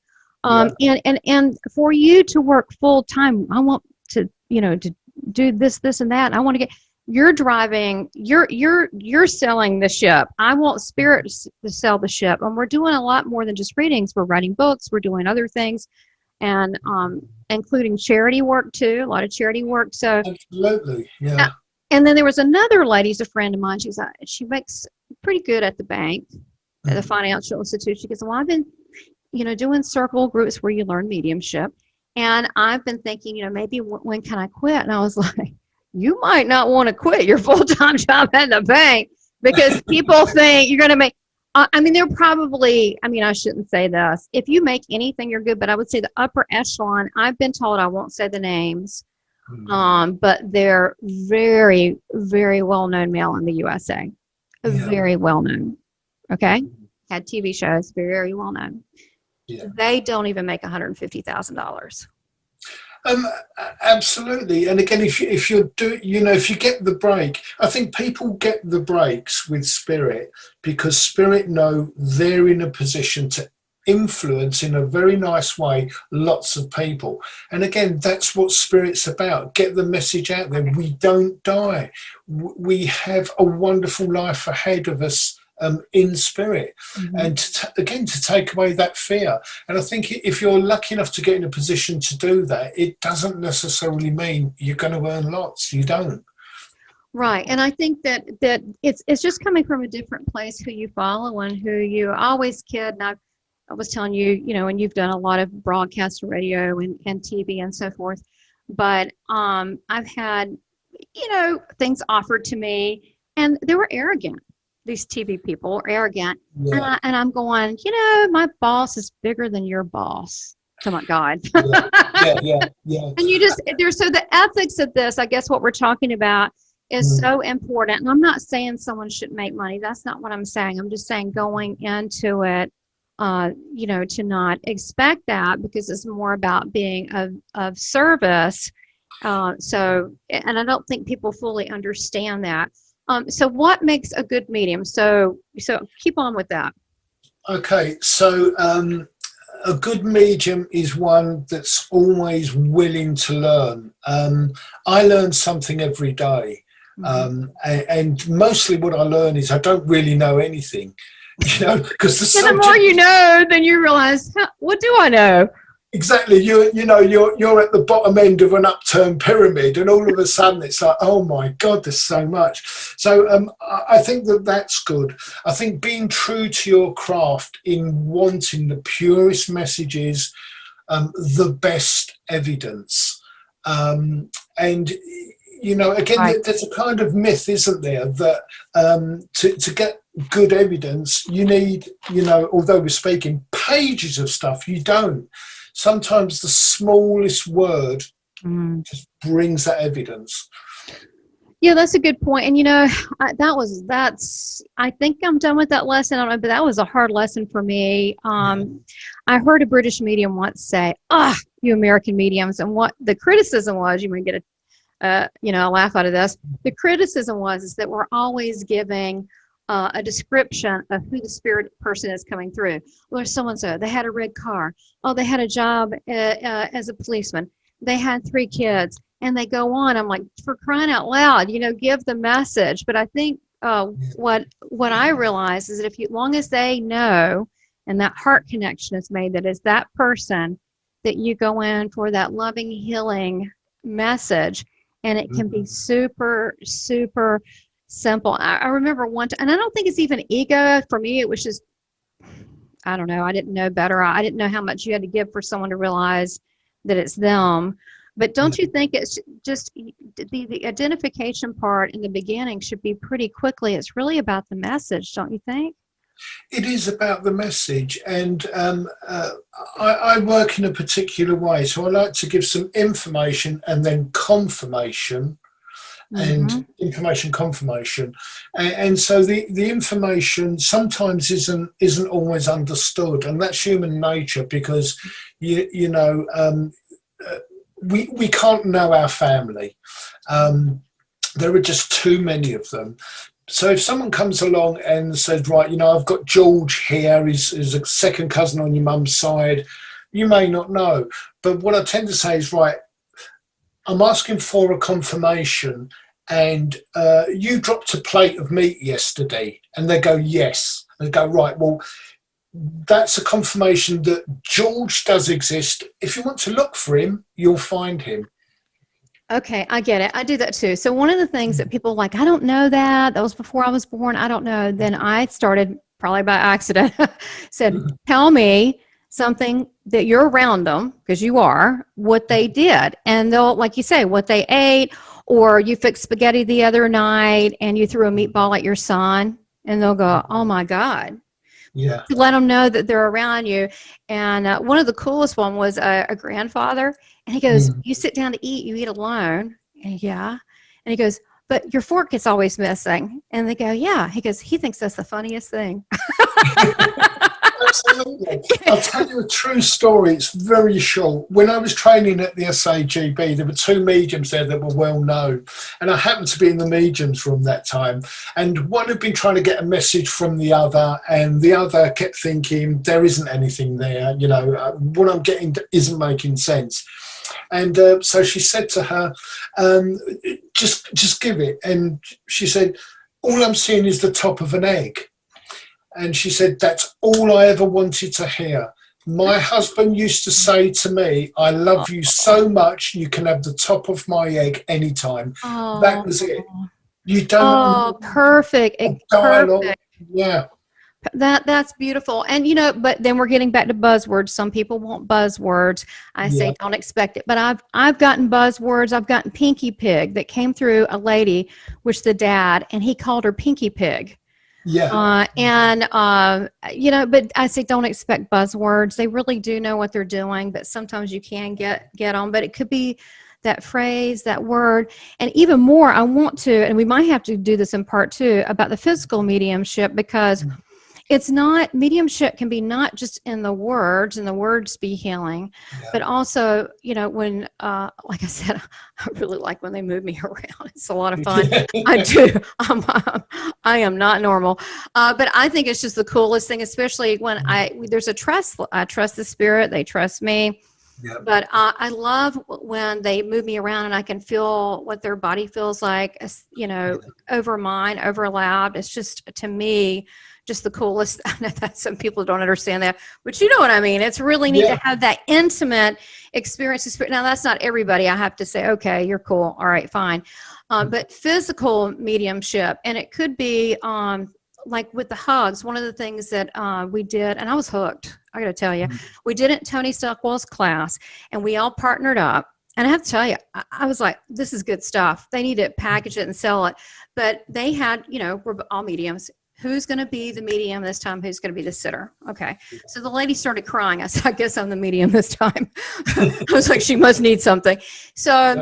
And for you to work full time, I want to, to do this, and that. I want to you're driving, you're selling the ship. I want spirit to sell the ship. And we're doing a lot more than just readings. We're writing books. We're doing other things, and including charity work too, a lot of charity work. So absolutely. Yeah. And then there was another lady, who's a friend of mine. She makes pretty good at the bank, at the financial institution. She goes, well, I've been, doing circle groups where you learn mediumship. And I've been thinking, maybe when can I quit? And I was like, you might not want to quit your full-time job at the bank, because people think you're going to make, they're probably, I shouldn't say this. If you make anything, you're good. But I would say the upper echelon, I've been told, I won't say the names, but they're very, very well-known male in the USA. Very well-known. Okay? Had TV shows, very well-known. They don't even make $150,000. Absolutely. And again, if you get the break, I think people get the breaks with spirit because spirit know they're in a position to influence in a very nice way lots of people. And again, that's what spirit's about. Get the message out there. We don't die. We have a wonderful life ahead of us in spirit. And to take away that fear. And I think if you're lucky enough to get in a position to do that, it doesn't necessarily mean you're going to earn lots. You don't. Right. And I think that it's just coming from a different place who you follow and who you always kid. And I was telling you, and you've done a lot of broadcast radio and TV and so forth. But I've had, things offered to me, and they were arrogant. These TV people are arrogant. Yeah. And I'm going, my boss is bigger than your boss. Oh my God. Yeah. And so the ethics of this, I guess what we're talking about is so important. And I'm not saying someone shouldn't make money. That's not what I'm saying. I'm just saying going into it, to not expect that, because it's more about being of service. And I don't think people fully understand that. So what makes a good medium? So keep on with that. Okay, so a good medium is one that's always willing to learn. I learn something every day. And mostly what I learn is I don't really know anything, because the more you know, then you realize, what do I know? Exactly. You're at the bottom end of an upturned pyramid, and all of a sudden it's like, oh my God, there's so much. So I think that's good. I think being true to your craft in wanting the purest messages, the best evidence. And, again, Right. there's a kind of myth, isn't there, that to get good evidence, you need, although we're speaking pages of stuff, you don't. Sometimes the smallest word just brings that evidence. Yeah, that's a good point. And I think I'm done with that lesson. I don't know, but that was a hard lesson for me. I heard a British medium once say, you American mediums. And what the criticism was, you might get a laugh out of this. The criticism is that we're always giving a description of who the spirit person is coming through. Well, so-and-so, they had a red car. Oh, they had a job as a policeman. They had 3 kids, and they go on. I'm like, for crying out loud, give the message. But I think what I realize is that as long as they know, and that heart connection is made, that is that person, that you go in for that loving, healing message, and it can be super, super simple. I remember one time, and I don't think it's even ego. For me, it was just, I don't know. I didn't know better. I didn't know how much you had to give for someone to realize that it's them. But don't you think it's just the identification part in the beginning should be pretty quickly? It's really about the message, don't you think? It is about the message, and I work in a particular way. So I like to give some information and then confirmation, and information confirmation, and so the information sometimes isn't always understood, and that's human nature, because we can't know our family. There are just too many of them. So if someone comes along and says, right, I've got George here, he's a second cousin on your mum's side, you may not know. But what I tend to say is, right, I'm asking for a confirmation, and you dropped a plate of meat yesterday. And they go, yes. And they go, right, well, that's a confirmation that George does exist. If you want to look for him, you'll find him. Okay, I get it. I do that too. So one of the things that people like, I don't know that was before I was born. I don't know. Then I started, probably by accident, said, tell me something that you're around them, because you are, what they did. And they'll, like you say, what they ate, or you fixed spaghetti the other night and you threw a meatball at your son, and they'll go, oh my God. Yeah. To let them know that they're around you. And one of the coolest one was a grandfather. And he goes, you sit down to eat, you eat alone. And yeah. And he goes, but your fork is always missing. And they go, yeah. He goes, he thinks that's the funniest thing. Absolutely. I'll tell you a true story. It's very short. When I was training at the SAGB, there were 2 mediums there that were well known. And I happened to be in the mediums room that time. And one had been trying to get a message from the other, and the other kept thinking, there isn't anything there. What I'm getting isn't making sense. And so she said to her, just give it. And she said, all I'm seeing is the top of an egg. And she said, that's all I ever wanted to hear. My husband used to say to me, I love you so much, you can have the top of my egg anytime. Oh, that was it. You don't perfect. dialogue. Perfect. Yeah. That's beautiful. And but then we're getting back to buzzwords. Some people want buzzwords. I say don't expect it. But I've gotten buzzwords. I've gotten Pinky Pig that came through a lady, which the dad, and he called her Pinky Pig. Yeah. But I say don't expect buzzwords. They really do know what they're doing, but sometimes you can get on. But it could be that phrase, that word, and even more, I want to, and we might have to do this in part 2, about the physical mediumship, because it's not, mediumship can be not just in the words, and the words be healing, but also, when, like I said, I really like when they move me around. It's a lot of fun. I do. I am not normal. But I think it's just the coolest thing, especially when there's a trust. I trust the spirit. They trust me. Yep. But I love when they move me around and I can feel what their body feels like, over mine, overlapped. It's just, to me, just the coolest. I know that some people don't understand that, but you know what I mean. It's really neat to have that intimate experience. Now, that's not everybody. I have to say, okay, you're cool. All right, fine. But physical mediumship, and it could be like with the hugs. One of the things that we did, and I was hooked, I got to tell you, we did it in Tony Stockwell's class, and we all partnered up. And I have to tell you, I was like, this is good stuff. They need to package it and sell it. But they had, we're all mediums. Who's going to be the medium this time? Who's going to be the sitter? Okay. So the lady started crying. I said, I guess I'm the medium this time. I was like, she must need something. So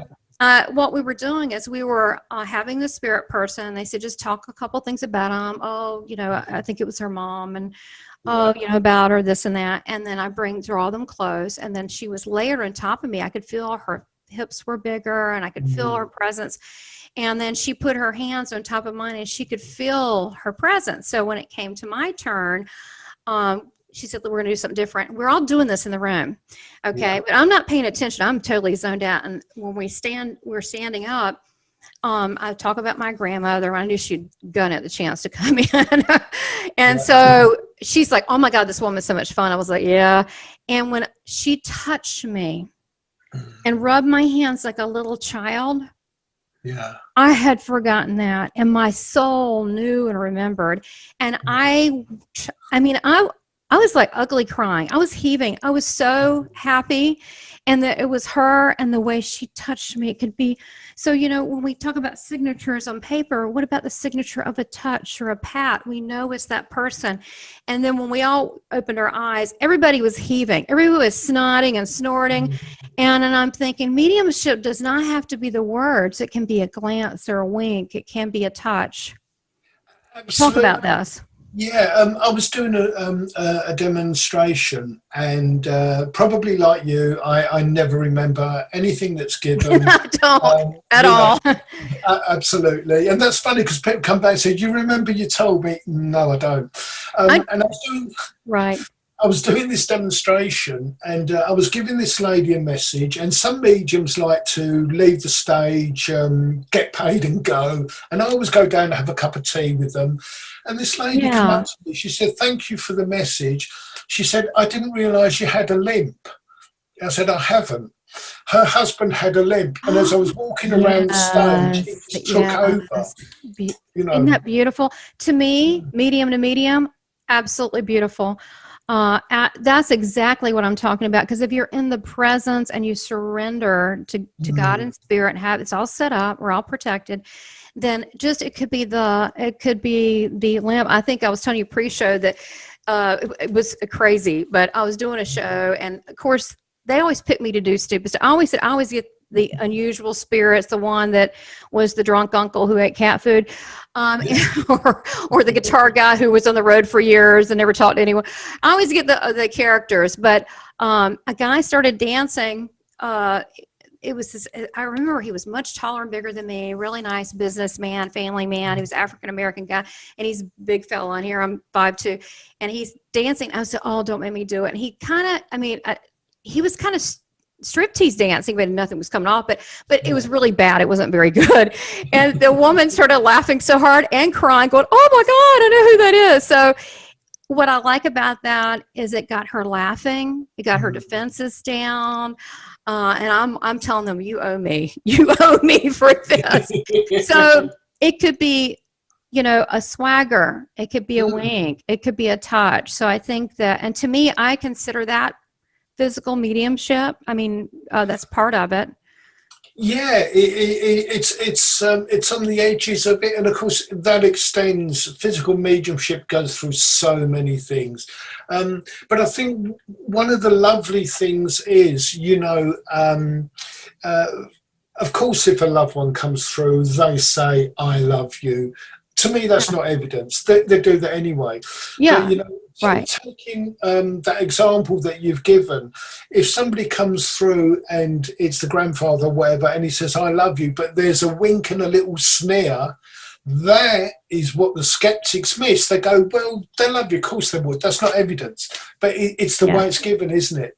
what we were doing is we were having the spirit person. They said, just talk a couple things about them. Oh, I think it was her mom, and about her, this and that. And then I draw them close. And then she was layered on top of me. I could feel her hips were bigger, and I could feel her presence. And then she put her hands on top of mine, and she could feel her presence. So when it came to my turn, she said, we're going to do something different. We're all doing this in the room. Okay. But I'm not paying attention. I'm totally zoned out. And when we're standing up, I talk about my grandmother. I knew she'd gun at the chance to come in. And so she's like, oh my God, this woman's so much fun. I was like, yeah. And when she touched me and rubbed my hands like a little child, I had forgotten that, and my soul knew and remembered. And I was like ugly crying. I was heaving. I was so happy, and that it was her, and the way she touched me. It could be, so, when we talk about signatures on paper, what about the signature of a touch or a pat? We know it's that person. And then when we all opened our eyes, everybody was heaving. Everybody was snotting and snorting. And I'm thinking, mediumship does not have to be the words. It can be a glance or a wink. It can be a touch. Absolutely. Talk about this. Yeah, I was doing a demonstration, and probably like you, I never remember anything that's given. I don't at all. Absolutely. And that's funny, because people come back and say, do you remember you told me? No, I don't. And I was doing this demonstration, and I was giving this lady a message, and some mediums like to leave the stage, get paid and go. And I always go down and have a cup of tea with them. And this lady came up to me. She said, thank you for the message. She said, I didn't realise you had a limp. I said, I haven't. Her husband had a limp. And as I was walking around the stage, it just took over. Isn't that beautiful? To me, medium to medium, absolutely beautiful. That's exactly what I'm talking about. Because if you're in the presence and you surrender to God and spirit, and it's all set up, we're all protected, then it could be the lamp. I think I was telling you pre-show that it was crazy, but I was doing a show, and of course they always pick me to do stupid stuff. I always get the unusual spirits, the one that was the drunk uncle who ate cat food, or the guitar guy who was on the road for years and never talked to anyone. I always get the characters, but a guy started dancing. It was this, I remember he was much taller and bigger than me, really nice businessman, family man. He was African-American guy, and he's a big fella on here. I'm 5'2", and he's dancing. I said, oh, don't make me do it. And he kind of, he was kind of striptease dancing, but nothing was coming off, but it was really bad. It wasn't very good. And the woman started laughing so hard and crying, going, oh my God, I know who that is. So what I like about that is it got her laughing. It got her defenses down. And I'm telling them, you owe me for this. So it could be, a swagger. It could be a wink. It could be a touch. So I think that, and to me, I consider that physical mediumship. That's part of it. Yeah, it's on the edges of it, and of course that extends. Physical mediumship goes through so many things, but I think one of the lovely things is, of course, if a loved one comes through, they say, I love you. To me, that's not evidence. They do that anyway. But, Yeah, you know, right. taking that example that you've given, if somebody comes through and it's the grandfather, whatever, and he says, I love you, but there's a wink and a little sneer, that is what the skeptics miss. They go, well, they love you. Of course they would. That's not evidence. But it's the way it's given, isn't it?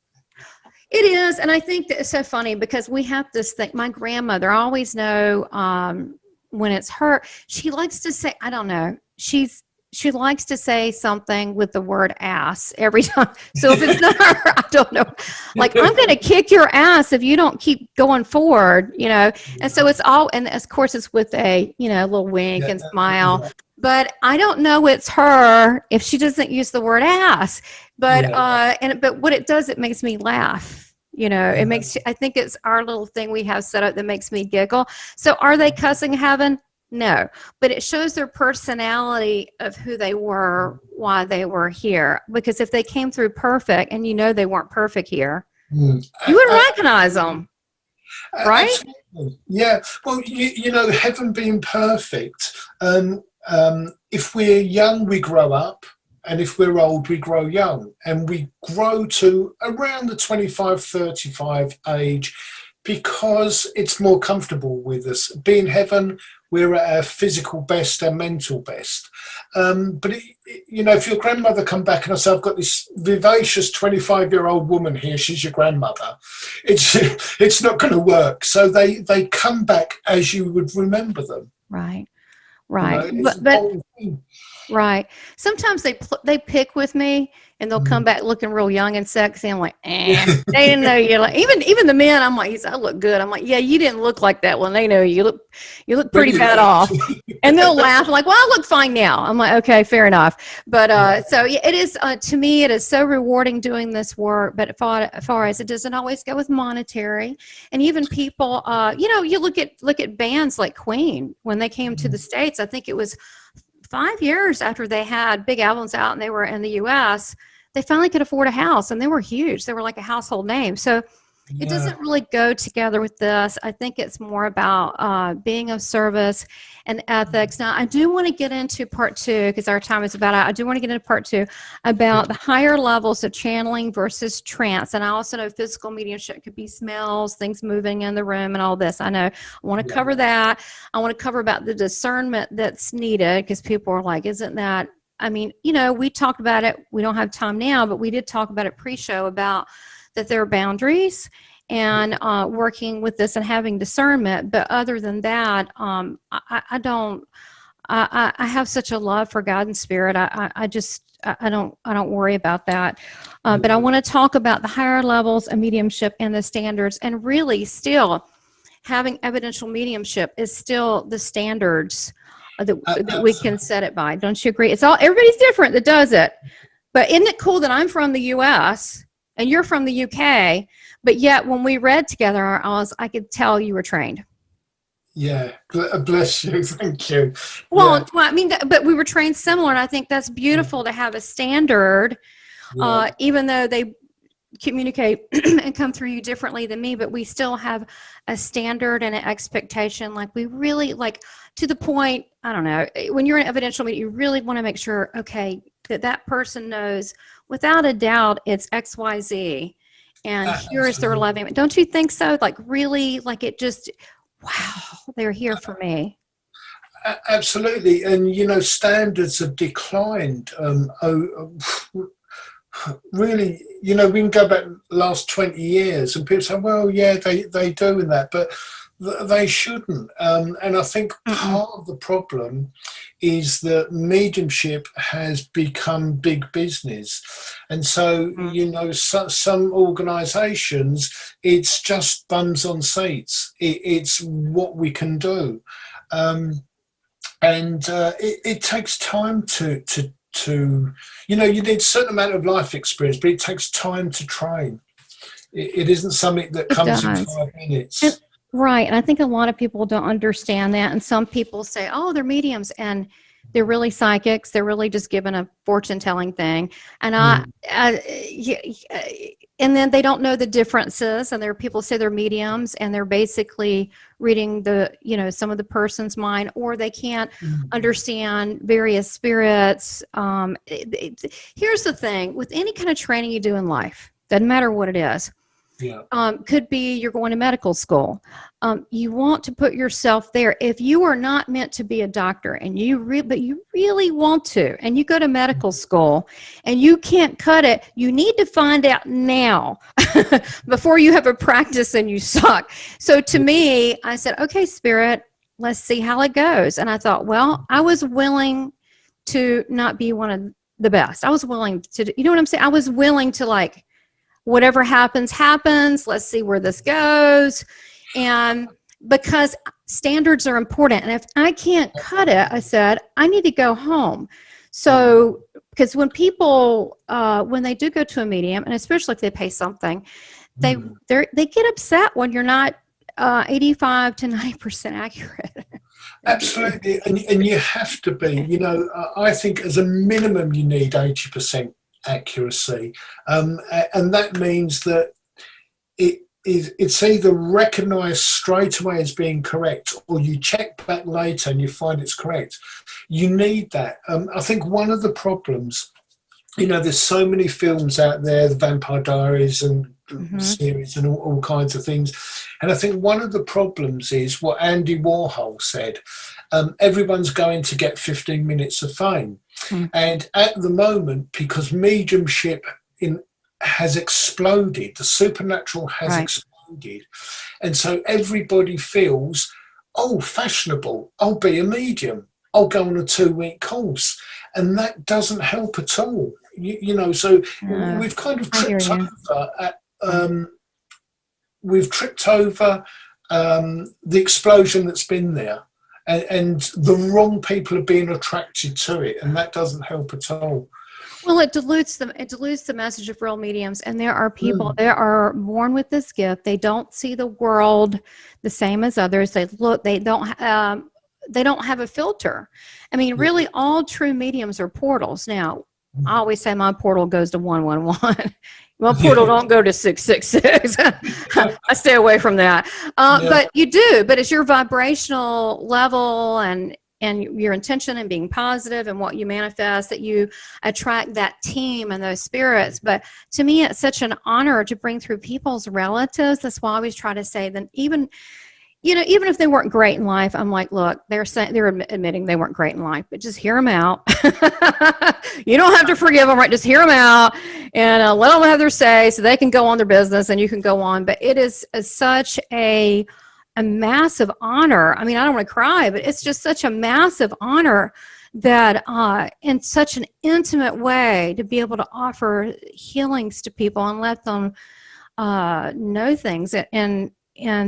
It is, and I think that it's so funny because we have this thing. My grandmother, I always know when it's her. She likes to say, I don't know. She likes to say something with the word ass every time. So if it's not her, I don't know. Like, I'm going to kick your ass if you don't keep going forward, you know. And so it's all, and of course it's with a, you know, little wink and smile. Yeah. But I don't know it's her if she doesn't use the word ass. But but what it does, it makes me laugh. You know, it makes, I think it's our little thing we have set up that makes me giggle. So are they cussing heaven? No, but it shows their personality of who they were, why they were here. Because if they came through perfect and you know they weren't perfect here, you would recognize them, right? Absolutely. Yeah. Well, you know, heaven being perfect, if we're young, we grow up. And if we're old, we grow young. And we grow to around the 25, 35 age because it's more comfortable with us. Being heaven, we're at our physical best, our mental best. But, you know, if your grandmother come back and I say, I've got this vivacious 25-year-old woman here, she's your grandmother, it's not going to work. So they come back as you would remember them. Right. Right. You know, but right. Sometimes they pick with me and they'll come back looking real young and sexy. I'm like, they didn't know you. Like, even the men, I'm like, I look good. I'm like, yeah, you didn't look like that when they know you look pretty bad off. And they'll laugh. I'm like, well, I look fine now. I'm like, okay, fair enough. But so yeah, it is to me, it is so rewarding doing this work. But as far as it doesn't always go with monetary, and even people, you know, you look at bands like Queen when they came to the States. I think it was 5 years after they had big albums out and they were in the US, they finally could afford a house and they were huge. They were like a household name. So it doesn't really go together with this. I think it's more about being of service and ethics. Now, I do want to get into part two because our time is about out. I do want to get into part two about the higher levels of channeling versus trance. And I also know physical mediumship could be smells, things moving in the room and all this. I know I want to cover that. I want to cover about the discernment that's needed because people are like, isn't that, I mean, you know, we talked about it. We don't have time now, but we did talk about it pre-show about that there are boundaries and working with this and having discernment. But other than that, I don't. I have such a love for God and Spirit. I don't worry about that. But I want to talk about the higher levels of mediumship and the standards, and really still having evidential mediumship is still the standards that we can set it by. Don't you agree? It's all, everybody's different that does it. But isn't it cool that I'm from the U.S. and you're from the UK, but yet when we read together, I could tell you were trained. Yeah, bless you. Thank you. Well, I mean, but we were trained similar, and I think that's beautiful to have a standard, even though they communicate and come through you differently than me, but we still have a standard and an expectation. Like we really, like to the point, I don't know, when you're in evidential meeting, you really want to make sure, okay, that person knows without a doubt it's XYZ. And here's their loving. Don't you think so? Like really, like it just, wow, they're here for me. Absolutely. And, you know, standards have declined. Really, you know, we can go back the last 20 years and people say, well, yeah, they do in that, but they shouldn't. And I think part of the problem is that mediumship has become big business. And so, you know, some organizations, it's just bums on seats. It's what we can do. And it takes time to, you know, you need a certain amount of life experience, but it takes time to train. It isn't something that comes in 5 minutes. Right. And I think a lot of people don't understand that. And some people say, oh, they're mediums and they're really psychics. They're really just given a fortune telling thing. And and then they don't know the differences, and there are people say they're mediums and they're basically reading the, some of the person's mind, or they can't understand various spirits. Here's the thing with any kind of training you do in life, doesn't matter what it is. Yeah. Could be you're going to medical school. You want to put yourself there. If you are not meant to be a doctor and but you really want to, and you go to medical school and you can't cut it, you need to find out now before you have a practice and you suck. So to me, I said, okay, Spirit, let's see how it goes. And I thought, well, I was willing to not be one of the best. I was willing to, you know what I'm saying? I was willing to whatever happens, happens. Let's see where this goes. And because standards are important. And if I can't cut it, I said, I need to go home. So, because when people, when they do go to a medium, and especially if they pay something, they get upset when you're not 85 to 90% accurate. Absolutely. And you have to be, I think as a minimum, you need 80% accuracy, and that means that it's either recognized straight away as being correct, or you check back later and you find it's correct. You need that. I think one of the problems, there's so many films out there, the Vampire Diaries and series and all kinds of things, and I think one of the problems is what Andy Warhol said, everyone's going to get 15 minutes of fame. And at the moment, because mediumship has exploded, the supernatural has exploded, and so everybody feels, fashionable, I'll be a medium, I'll go on a 2-week course, and that doesn't help at all. So we've kind of tripped over we've tripped over the explosion that's been there. And the wrong people are being attracted to it, and that doesn't help at all. Well, it dilutes the message of real mediums. And there are people that are born with this gift. They don't see the world the same as others. They don't have a filter. I mean, really, all true mediums are portals. Now, I always say my portal goes to 111. My portal don't go to 666. I stay away from that. But you do. But it's your vibrational level and your intention and being positive and what you manifest that you attract that team and those spirits. But to me, it's such an honor to bring through people's relatives. That's why I always try to say that even if they weren't great in life, I'm like, look, they're admitting they weren't great in life, but just hear them out. You don't have to forgive them, right? Just hear them out and let them have their say so they can go on their business and you can go on. But it is such a massive honor. I mean, I don't want to cry, but it's just such a massive honor that in such an intimate way to be able to offer healings to people and let them know things and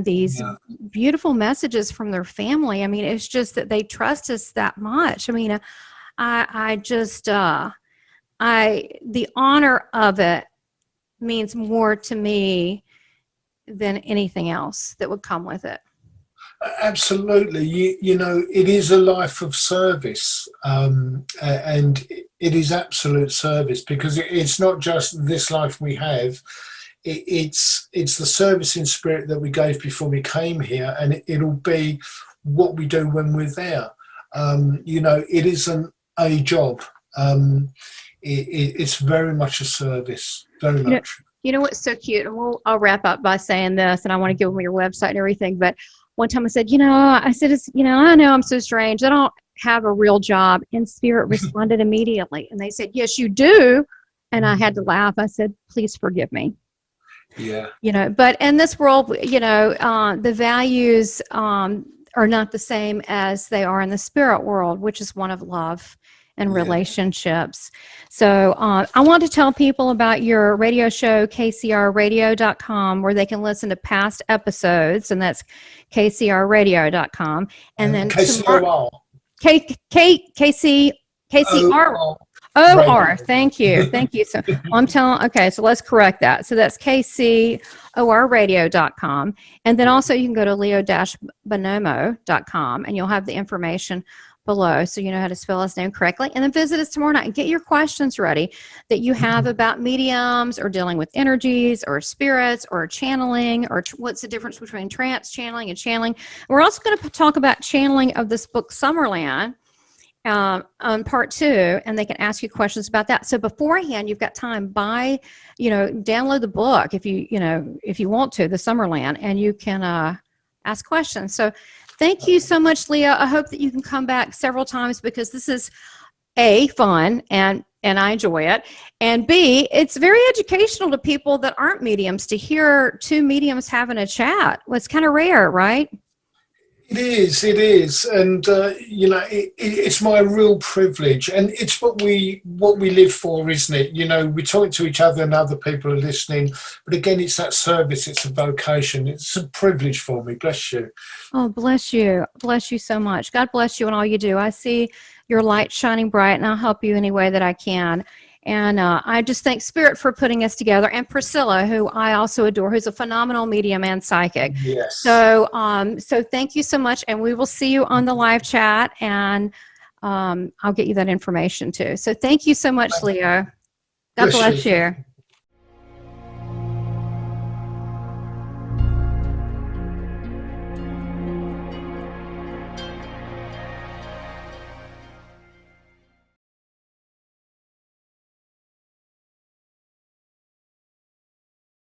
these beautiful messages from their family. I mean, it's just that they trust us that much. I mean, the honor of it means more to me than anything else that would come with it. Absolutely. It is a life of service, and it is absolute service, because it's not just this life we have. It's the service in spirit that we gave before we came here, and it'll be what we do when we're there. It isn't a job. It's very much a service, very much. You know what's so cute? And I'll wrap up by saying this, and I want to give them your website and everything. But one time I said, I know I'm so strange. I don't have a real job. And Spirit responded immediately. And they said, yes, you do. And I had to laugh. I said, please forgive me. Yeah. But in this world, the values are not the same as they are in the spirit world, which is one of love and relationships. So I want to tell people about your radio show, kcrradio.com, where they can listen to past episodes, and that's kcrradio.com. And then KCOR. KCR. OR. Thank you. So so let's correct that. So that's kcorradio.com. And then also you can go to leo-bonomo.com and you'll have the information below so you know how to spell his name correctly. And then visit us tomorrow night and get your questions ready that you have about mediums or dealing with energies or spirits or channeling or what's the difference between trance channeling and channeling. We're also going to talk about channeling of this book, Summerland, on part 2, and they can ask you questions about that. So beforehand, you've got time, download the book if you want to, the Summerland, and you can ask questions. So thank you so much, Leo. I hope that you can come back several times because this is A, fun, and I enjoy it, and B, it's very educational to people that aren't mediums to hear two mediums having a chat. Well, it's kind of rare, right? It is, and it's my real privilege, and it's what we live for, isn't it? We talk to each other, and other people are listening. But again, it's that service, it's a vocation, it's a privilege for me. Bless you. Oh, bless you so much. God bless you and all you do. I see your light shining bright, and I'll help you any way that I can. And I just thank Spirit for putting us together, and Priscilla, who I also adore, who's a phenomenal medium and psychic. Yes. So thank you so much, and we will see you on the live chat, and I'll get you that information too. So thank you so much, Leo. God bless you.